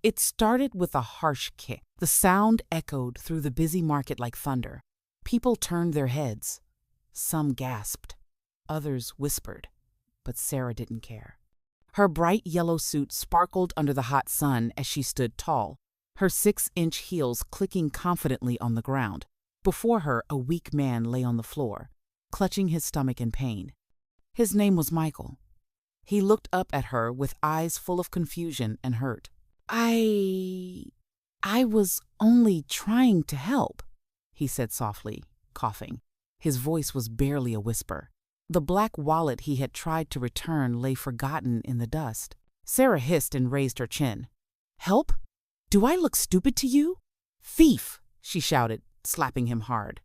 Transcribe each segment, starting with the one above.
It started with a harsh kick. The sound echoed through the busy market like thunder. People turned their heads. Some gasped. Others whispered. But Sarah didn't care. Her bright yellow suit sparkled under the hot sun as she stood tall, her 6-inch heels clicking confidently on the ground. Before her, a weak man lay on the floor, clutching his stomach in pain. His name was Michael. He looked up at her with eyes full of confusion and hurt. I was only trying to help," he said softly, coughing. His voice was barely a whisper. The black wallet he had tried to return lay forgotten in the dust. Sarah hissed and raised her chin. "Help? Do I look stupid to you?" "Thief!" she shouted, slapping him hard.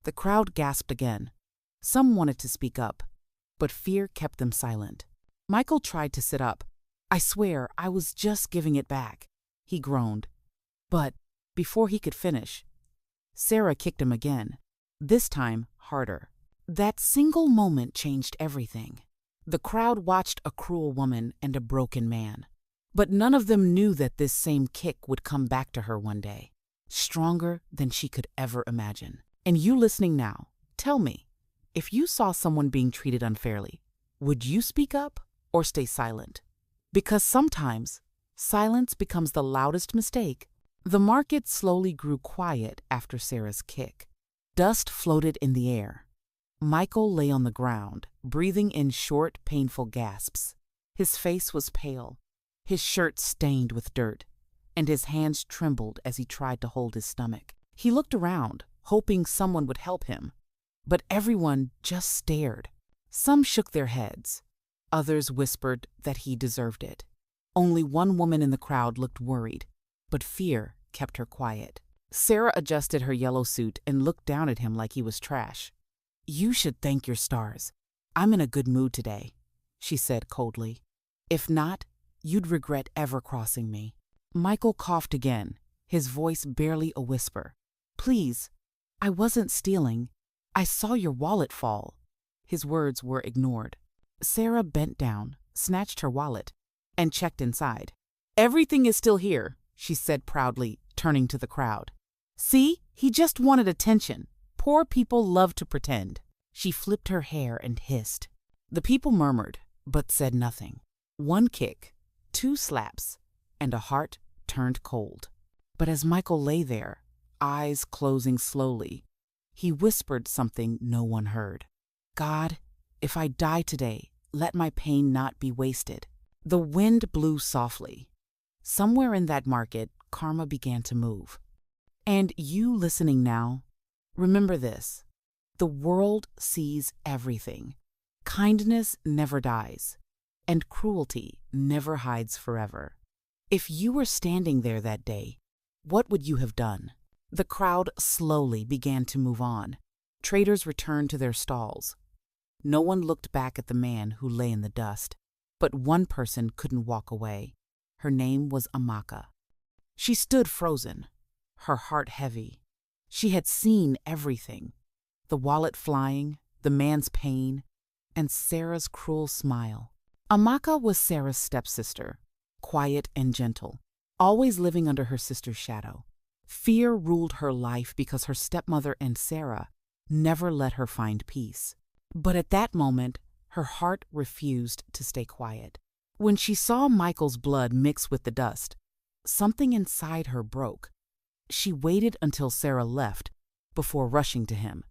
The crowd gasped again. Some wanted to speak up, but fear kept them silent. Michael tried to sit up. "I swear, I was just giving it back," he groaned. But before he could finish, Sarah kicked him again, this time harder. That single moment changed everything. The crowd watched a cruel woman and a broken man. But none of them knew that this same kick would come back to her one day, stronger than she could ever imagine. And you listening now, tell me, if you saw someone being treated unfairly, would you speak up or stay silent? Because sometimes silence becomes the loudest mistake. The market slowly grew quiet after Sarah's kick. Dust floated in the air. Michael lay on the ground, breathing in short, painful gasps. His face was pale, his shirt stained with dirt, and his hands trembled as he tried to hold his stomach. He looked around, hoping someone would help him, but everyone just stared. Some shook their heads. Others whispered that he deserved it. Only one woman in the crowd looked worried, but fear kept her quiet. Sarah adjusted her yellow suit and looked down at him like he was trash. "You should thank your stars. I'm in a good mood today," she said coldly. "If not, you'd regret ever crossing me." Michael coughed again, his voice barely a whisper. "Please, I wasn't stealing. I saw your wallet fall." His words were ignored. Sarah bent down, snatched her wallet, and checked inside. "Everything is still here," she said proudly, turning to the crowd. "See, he just wanted attention. Poor people love to pretend." She flipped her hair and hissed. The people murmured, but said nothing. One kick, 2 slaps, and a heart turned cold. But as Michael lay there, eyes closing slowly, he whispered something no one heard. "God, if I die today, let my pain not be wasted." The wind blew softly. Somewhere in that market, karma began to move. And you listening now, remember this. The world sees everything. Kindness never dies, and cruelty never hides forever. If you were standing there that day, what would you have done? The crowd slowly began to move on. Traders returned to their stalls. No one looked back at the man who lay in the dust, but one person couldn't walk away. Her name was Amaka. She stood frozen, her heart heavy. She had seen everything. The wallet flying, the man's pain, and Sarah's cruel smile. Amaka was Sarah's stepsister, quiet and gentle, always living under her sister's shadow. Fear ruled her life because her stepmother and Sarah never let her find peace. But at that moment, her heart refused to stay quiet. When she saw Michael's blood mix with the dust, something inside her broke. She waited until Sarah left before rushing to him.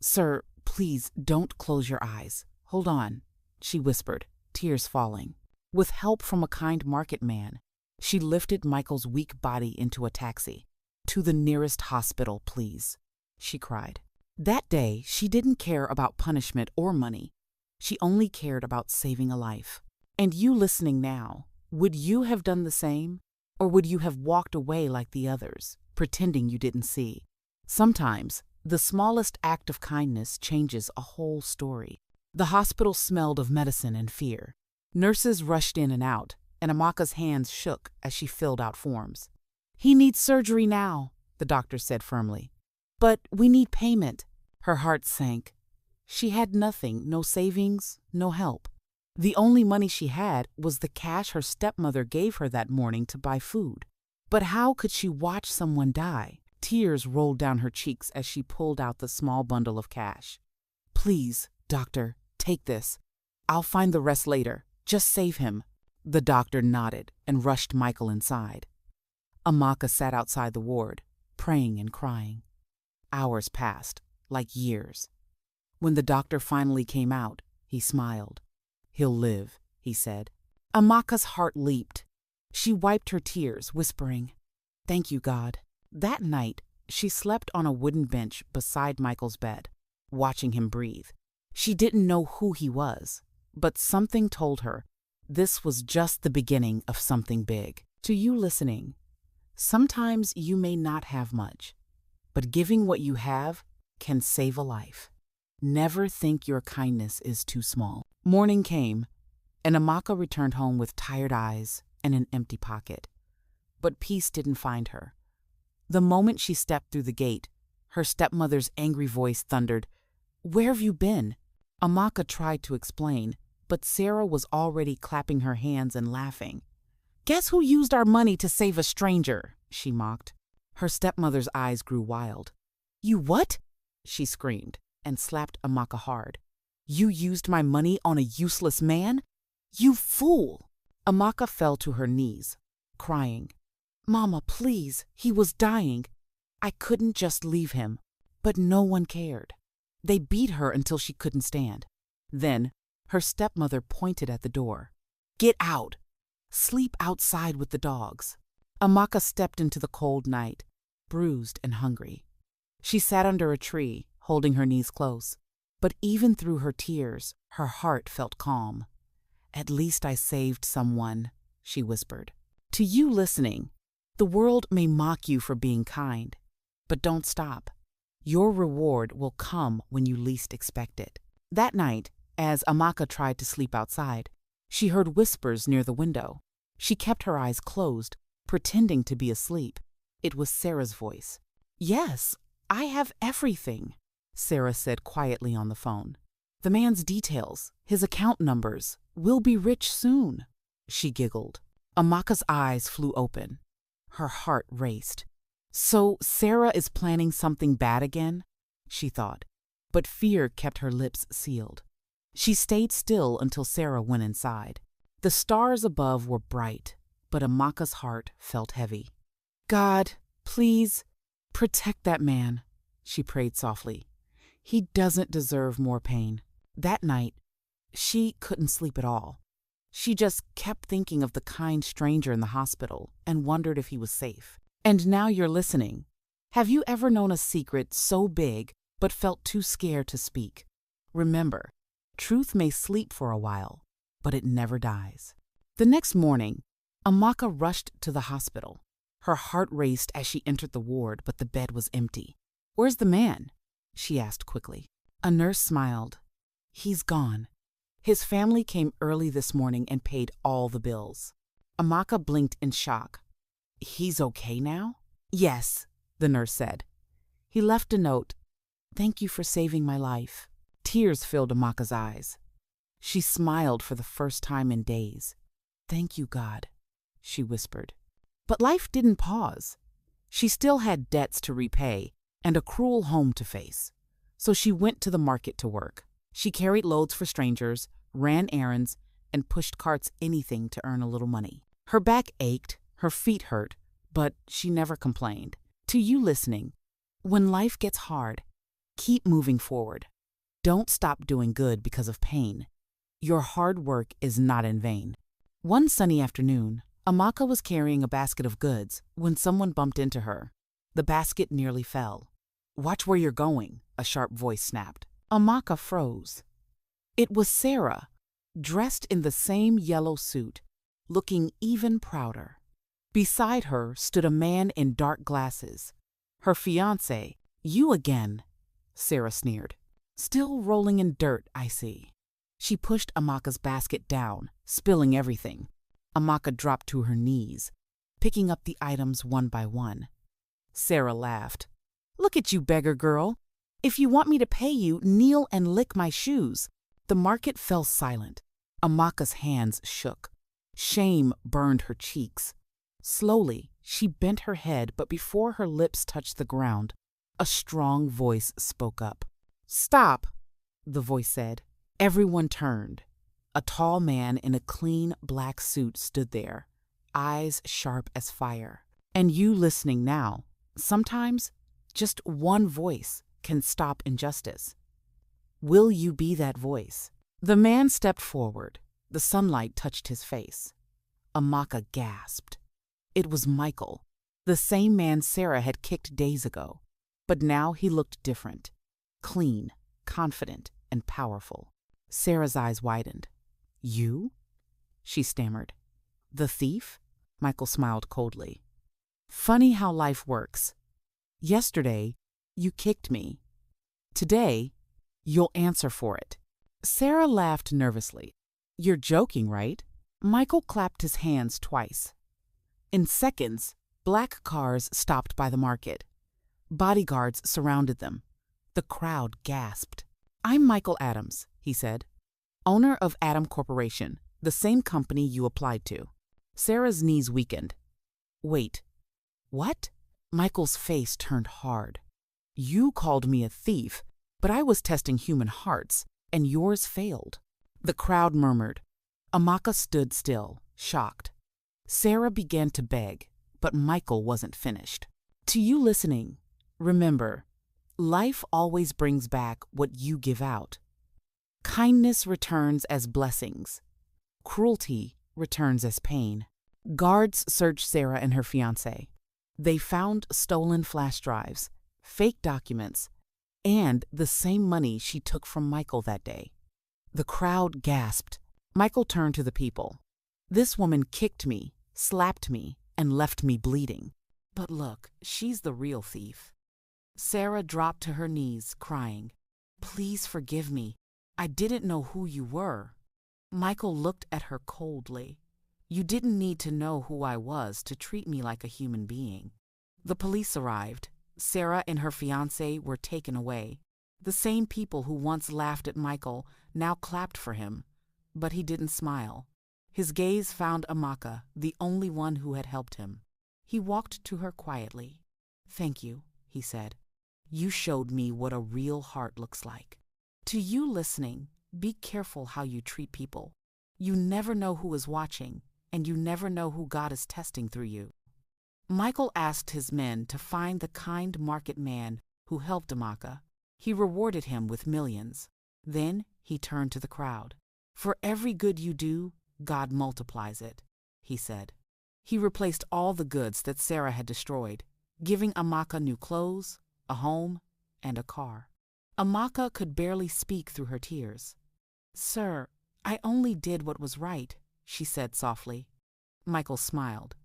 "Sir, please don't close your eyes. Hold on," she whispered, tears falling. With help from a kind market man, she lifted Michael's weak body into a taxi. "To the nearest hospital, please," she cried. That day, she didn't care about punishment or money. She only cared about saving a life. And you listening now, would you have done the same? Or would you have walked away like the others, pretending you didn't see? Sometimes, the smallest act of kindness changes a whole story. The hospital smelled of medicine and fear. Nurses rushed in and out, and Amaka's hands shook as she filled out forms. "He needs surgery now," the doctor said firmly. "But we need payment." Her heart sank. She had nothing, no savings, no help. The only money she had was the cash her stepmother gave her that morning to buy food. But how could she watch someone die? Tears rolled down her cheeks as she pulled out the small bundle of cash. "Please, doctor, take this. I'll find the rest later. Just save him." The doctor nodded and rushed Michael inside. Amaka sat outside the ward, praying and crying. Hours passed, like years. When the doctor finally came out, he smiled. "He'll live," he said. Amaka's heart leaped. She wiped her tears, whispering, "Thank you, God." That night, she slept on a wooden bench beside Michael's bed, watching him breathe. She didn't know who he was, but something told her this was just the beginning of something big. To you listening, sometimes you may not have much, but giving what you have can save a life. Never think your kindness is too small. Morning came, and Amaka returned home with tired eyes and an empty pocket. But peace didn't find her. The moment she stepped through the gate, her stepmother's angry voice thundered, "Where have you been?" Amaka tried to explain, but Sarah was already clapping her hands and laughing. "Guess who used our money to save a stranger?" she mocked. Her stepmother's eyes grew wild. "You what?" she screamed and slapped Amaka hard. "You used my money on a useless man? You fool!" Amaka fell to her knees, crying. "Mama, please, he was dying. I couldn't just leave him." But no one cared. They beat her until she couldn't stand. Then her stepmother pointed at the door. "Get out! Sleep outside with the dogs." Amaka stepped into the cold night, bruised and hungry. She sat under a tree, holding her knees close. But even through her tears, her heart felt calm. "At least I saved someone," she whispered. To you listening, the world may mock you for being kind, but don't stop. Your reward will come when you least expect it. That night, as Amaka tried to sleep outside, she heard whispers near the window. She kept her eyes closed, pretending to be asleep. It was Sarah's voice. "Yes, I have everything," Sarah said quietly on the phone. "The man's details, his account numbers. We'll be rich soon." She giggled. Amaka's eyes flew open. Her heart raced. So Sarah is planning something bad again? She thought, but fear kept her lips sealed. She stayed still until Sarah went inside. The stars above were bright, but Amaka's heart felt heavy. "God, please, protect that man," she prayed softly. "He doesn't deserve more pain." That night, she couldn't sleep at all. She just kept thinking of the kind stranger in the hospital and wondered if he was safe. And now you're listening. Have you ever known a secret so big but felt too scared to speak? Remember, truth may sleep for a while, but it never dies. The next morning, Amaka rushed to the hospital. Her heart raced as she entered the ward, but the bed was empty. "Where's the man?" she asked quickly. A nurse smiled. "He's gone. His family came early this morning and paid all the bills." Amaka blinked in shock. "He's okay now?" "Yes," the nurse said. "He left a note. Thank you for saving my life." Tears filled Amaka's eyes. She smiled for the first time in days. "Thank you, God," she whispered. But life didn't pause. She still had debts to repay and a cruel home to face. So she went to the market to work. She carried loads for strangers, ran errands, and pushed carts anything to earn a little money. Her back ached, her feet hurt, but she never complained. To you listening, when life gets hard, keep moving forward. Don't stop doing good because of pain. Your hard work is not in vain. One sunny afternoon, Amaka was carrying a basket of goods when someone bumped into her. The basket nearly fell. "Watch where you're going," a sharp voice snapped. Amaka froze. It was Sarah, dressed in the same yellow suit, looking even prouder. Beside her stood a man in dark glasses. Her fiancé. "You again," Sarah sneered. "Still rolling in dirt, I see." She pushed Amaka's basket down, spilling everything. Amaka dropped to her knees, picking up the items one by one. Sarah laughed. "Look at you, beggar girl. If you want me to pay you, kneel and lick my shoes." The market fell silent. Amaka's hands shook. Shame burned her cheeks. Slowly, She bent her head, but before her lips touched the ground, a strong voice spoke up. "Stop," the voice said. Everyone turned. A tall man in a clean black suit stood there, eyes sharp as fire. "And you listening now, sometimes just one voice can stop injustice. Will you be that voice?" The man stepped forward. The sunlight touched his face. Amaka gasped. It was Michael, the same man Sarah had kicked days ago. But now he looked different, clean, confident, and powerful. Sarah's eyes widened. "You?" she stammered. "The thief?" Michael smiled coldly. "Funny how life works. Yesterday, you kicked me. Today, you'll answer for it." Sarah laughed nervously. "You're joking, right?" Michael clapped his hands twice. In seconds, black cars stopped by the market. Bodyguards surrounded them. The crowd gasped. "I'm Michael Adams," he said, "owner of Adam Corporation, the same company you applied to." Sarah's knees weakened. "Wait, what?" Michael's face turned hard. "You called me a thief, but I was testing human hearts, and yours failed." The crowd murmured. Amaka stood still, shocked. Sarah began to beg, but Michael wasn't finished. "To you listening, remember, life always brings back what you give out. Kindness returns as blessings. Cruelty returns as pain." Guards searched Sarah and her fiancé. They found stolen flash drives, fake documents, and the same money she took from Michael that day. The crowd gasped. Michael turned to the people. "This woman kicked me, slapped me, and left me bleeding. But look, she's the real thief." Sarah dropped to her knees, crying, "Please forgive me. I didn't know who you were." Michael looked at her coldly. "You didn't need to know who I was to treat me like a human being." The police arrived. Sarah and her fiancé were taken away. The same people who once laughed at Michael now clapped for him, but he didn't smile. His gaze found Amaka, the only one who had helped him. He walked to her quietly. "Thank you," he said. "You showed me what a real heart looks like." To you listening, be careful how you treat people. You never know who is watching, and you never know who God is testing through you. Michael asked his men to find the kind market man who helped Amaka. He rewarded him with millions. Then he turned to the crowd. "For every good you do, God multiplies it," he said. He replaced all the goods that Sarah had destroyed, giving Amaka new clothes, a home, and a car. Amaka could barely speak through her tears. "Sir, I only did what was right," she said softly. Michael smiled.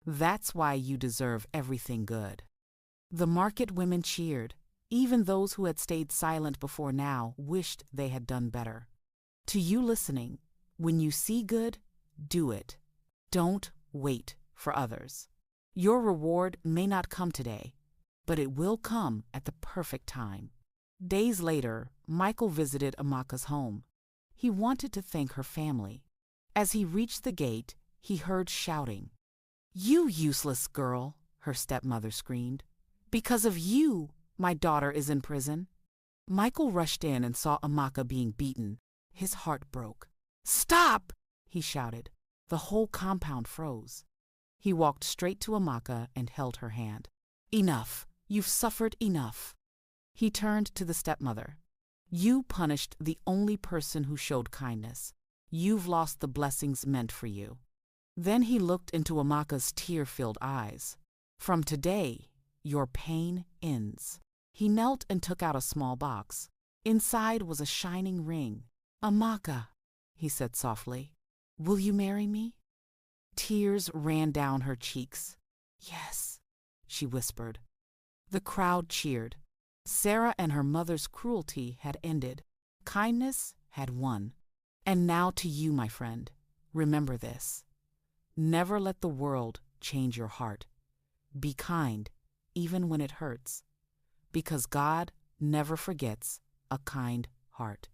"That's why you deserve everything good." The market women cheered. Even those who had stayed silent before now wished they had done better. To you listening, when you see good, do it. Don't wait for others. Your reward may not come today, but it will come at the perfect time. Days later, Michael visited Amaka's home. He wanted to thank her family. As he reached the gate, he heard shouting. "You useless girl," her stepmother screamed. "Because of you, my daughter is in prison." Michael rushed in and saw Amaka being beaten. His heart broke. "Stop!" he shouted. The whole compound froze. He walked straight to Amaka and held her hand. "Enough. You've suffered enough." He turned to the stepmother. "You punished the only person who showed kindness. You've lost the blessings meant for you." Then he looked into Amaka's tear-filled eyes. "From today, your pain ends." He knelt and took out a small box. Inside was a shining ring. "Amaka," he said softly, "will you marry me?" Tears ran down her cheeks. "Yes," she whispered. The crowd cheered. Sarah and her mother's cruelty had ended. Kindness had won. And now to you, my friend, remember this. Never let the world change your heart. Be kind, even when it hurts, because God never forgets a kind heart.